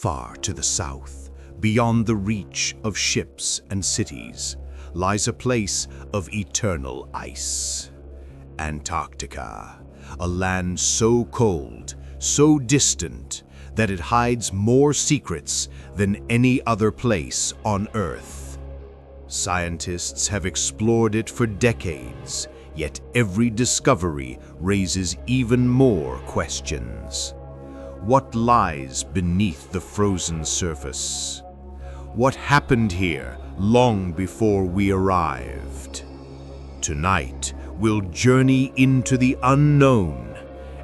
Far to the south, beyond the reach of ships and cities, lies a place of eternal ice. Antarctica, a land so cold, so distant, that it hides more secrets than any other place on Earth. Scientists have explored it for decades, yet every discovery raises even more questions. What lies beneath the frozen surface? What happened here long before we arrived? Tonight, we'll journey into the unknown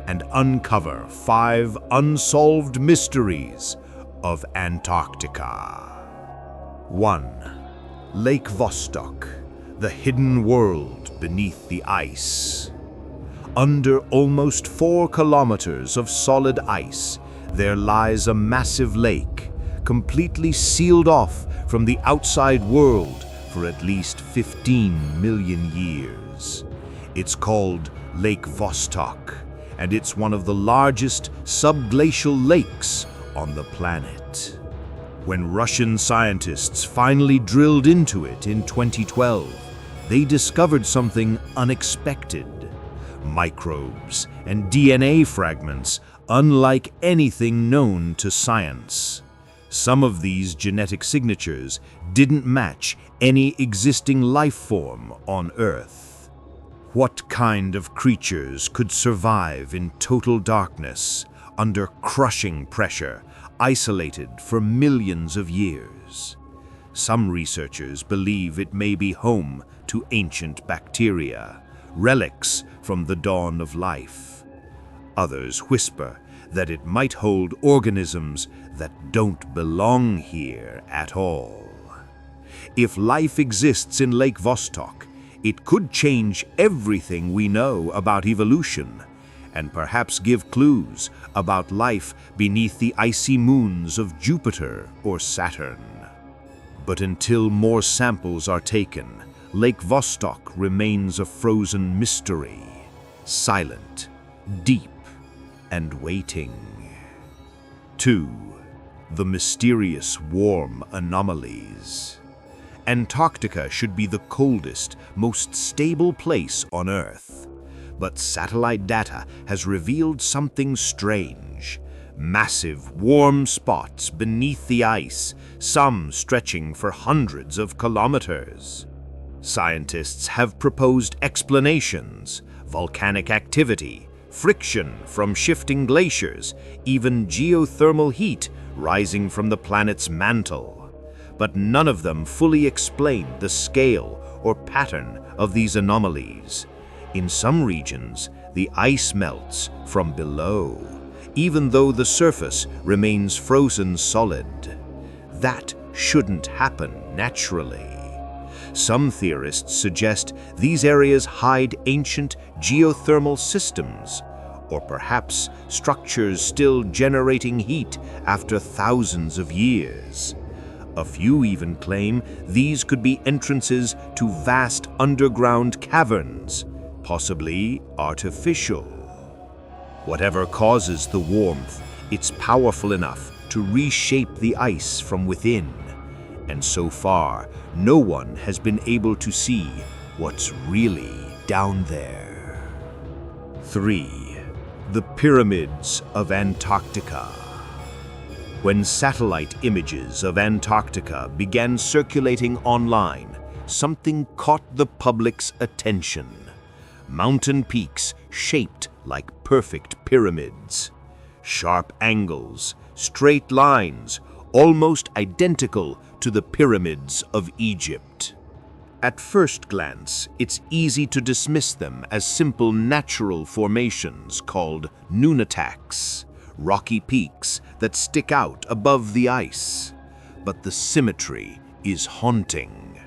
and uncover 5 unsolved mysteries of Antarctica. 1. Lake Vostok, the hidden world beneath the ice. Under almost 4 kilometers of solid ice, there lies a massive lake, completely sealed off from the outside world for at least 15 million years. It's called Lake Vostok, and it's one of the largest subglacial lakes on the planet. When Russian scientists finally drilled into it in 2012, they discovered something unexpected. Microbes and DNA fragments unlike anything known to science. Some of these genetic signatures didn't match any existing life form on Earth. What kind of creatures could survive in total darkness, under crushing pressure, isolated for millions of years? Some researchers believe it may be home to ancient bacteria, relics from the dawn of life. Others whisper that it might hold organisms that don't belong here at all. If life exists in Lake Vostok, it could change everything we know about evolution, and perhaps give clues about life beneath the icy moons of Jupiter or Saturn. But until more samples are taken, Lake Vostok remains a frozen mystery, silent, deep, and waiting. 2. The mysterious warm anomalies. Antarctica should be the coldest, most stable place on Earth. But satellite data has revealed something strange. Massive, warm spots beneath the ice, some stretching for hundreds of kilometers. Scientists have proposed explanations: volcanic activity, friction from shifting glaciers, even geothermal heat rising from the planet's mantle. But none of them fully explain the scale or pattern of these anomalies. In some regions, the ice melts from below, even though the surface remains frozen solid. That shouldn't happen naturally. Some theorists suggest these areas hide ancient geothermal systems, or perhaps structures still generating heat after thousands of years. A few even claim these could be entrances to vast underground caverns, possibly artificial. Whatever causes the warmth, it's powerful enough to reshape the ice from within, and so far, no one has been able to see what's really down there. 3. The Pyramids of Antarctica. When satellite images of Antarctica began circulating online, something caught the public's attention. Mountain peaks shaped like perfect pyramids. Sharp angles, straight lines, almost identical to the pyramids of Egypt. At first glance, it's easy to dismiss them as simple natural formations called nunataks, rocky peaks that stick out above the ice. But the symmetry is haunting.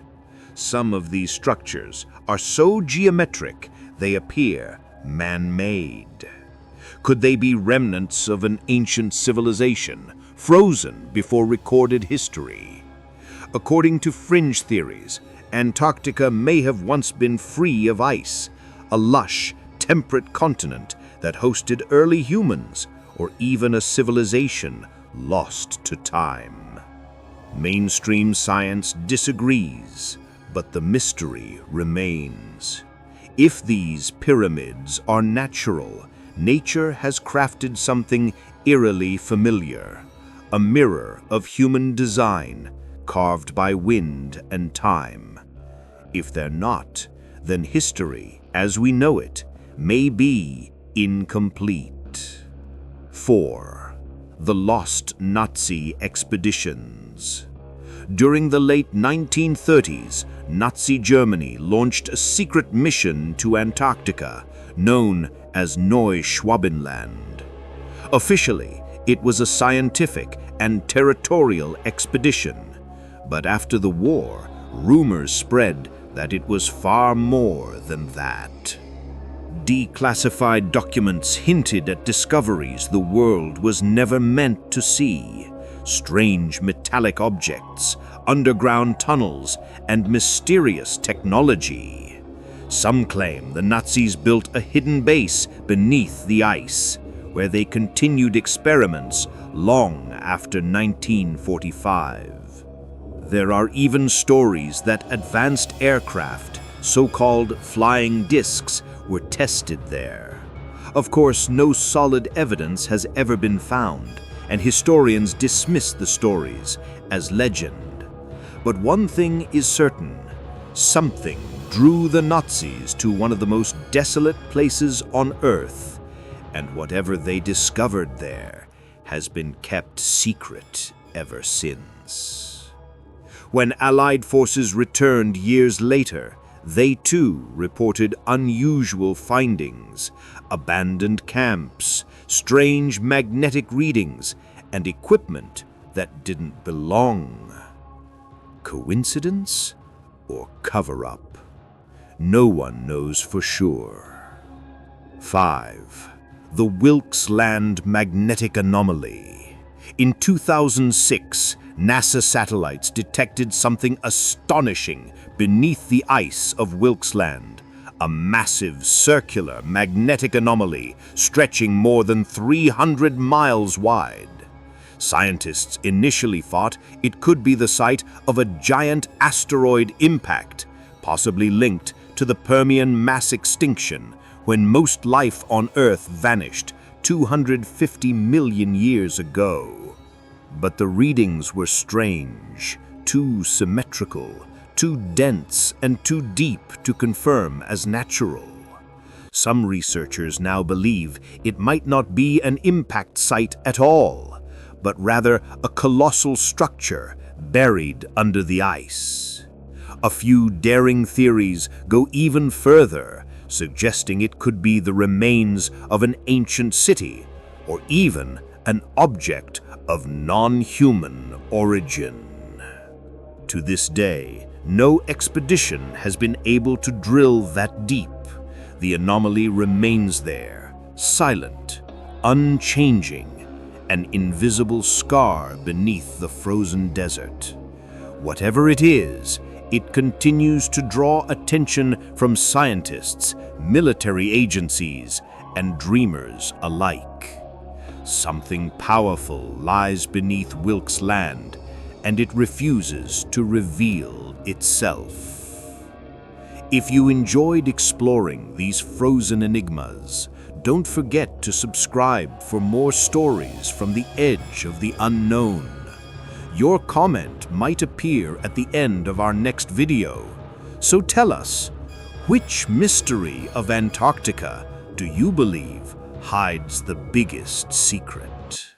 Some of these structures are so geometric they appear man-made. Could they be remnants of an ancient civilization, frozen before recorded history? According to fringe theories, Antarctica may have once been free of ice, a lush, temperate continent that hosted early humans, or even a civilization lost to time. Mainstream science disagrees, but the mystery remains. If these pyramids are natural, nature has crafted something eerily familiar, a mirror of human design carved by wind and time. If they're not, then history, as we know it, may be incomplete. 4. The Lost Nazi Expeditions. During the late 1930s, Nazi Germany launched a secret mission to Antarctica, known as Neuschwabenland. Officially, it was a scientific and territorial expedition, but after the war, rumors spread that it was far more than that. Declassified documents hinted at discoveries the world was never meant to see: strange metallic objects, underground tunnels, and mysterious technology. Some claim the Nazis built a hidden base beneath the ice, where they continued experiments long after 1945. There are even stories that advanced aircraft, so-called flying discs, were tested there. Of course, no solid evidence has ever been found, and historians dismiss the stories as legend. But one thing is certain: something drew the Nazis to one of the most desolate places on Earth, and whatever they discovered there has been kept secret ever since. When Allied forces returned years later, they too reported unusual findings: abandoned camps, strange magnetic readings, and equipment that didn't belong. Coincidence or cover-up? No one knows for sure. 5. The Wilkes-Land Magnetic Anomaly. In 2006, NASA satellites detected something astonishing beneath the ice of Wilkes-Land, a massive circular magnetic anomaly stretching more than 300 miles wide. Scientists initially thought it could be the site of a giant asteroid impact, possibly linked to the Permian mass extinction, when most life on Earth vanished 250 million years ago. But the readings were strange, too symmetrical, too dense, and too deep to confirm as natural. Some researchers now believe it might not be an impact site at all, but rather a colossal structure buried under the ice. A few daring theories go even further, suggesting it could be the remains of an ancient city, or even an object of non-human origin. To this day, no expedition has been able to drill that deep. The anomaly remains there, silent, unchanging, an invisible scar beneath the frozen desert. Whatever it is, it continues to draw attention from scientists, military agencies, and dreamers alike. Something powerful lies beneath Wilkes-Land, and it refuses to reveal itself. If you enjoyed exploring these frozen enigmas, don't forget to subscribe for more stories from the edge of the unknown. Your comment might appear at the end of our next video, so tell us, which mystery of Antarctica do you believe hides the biggest secret?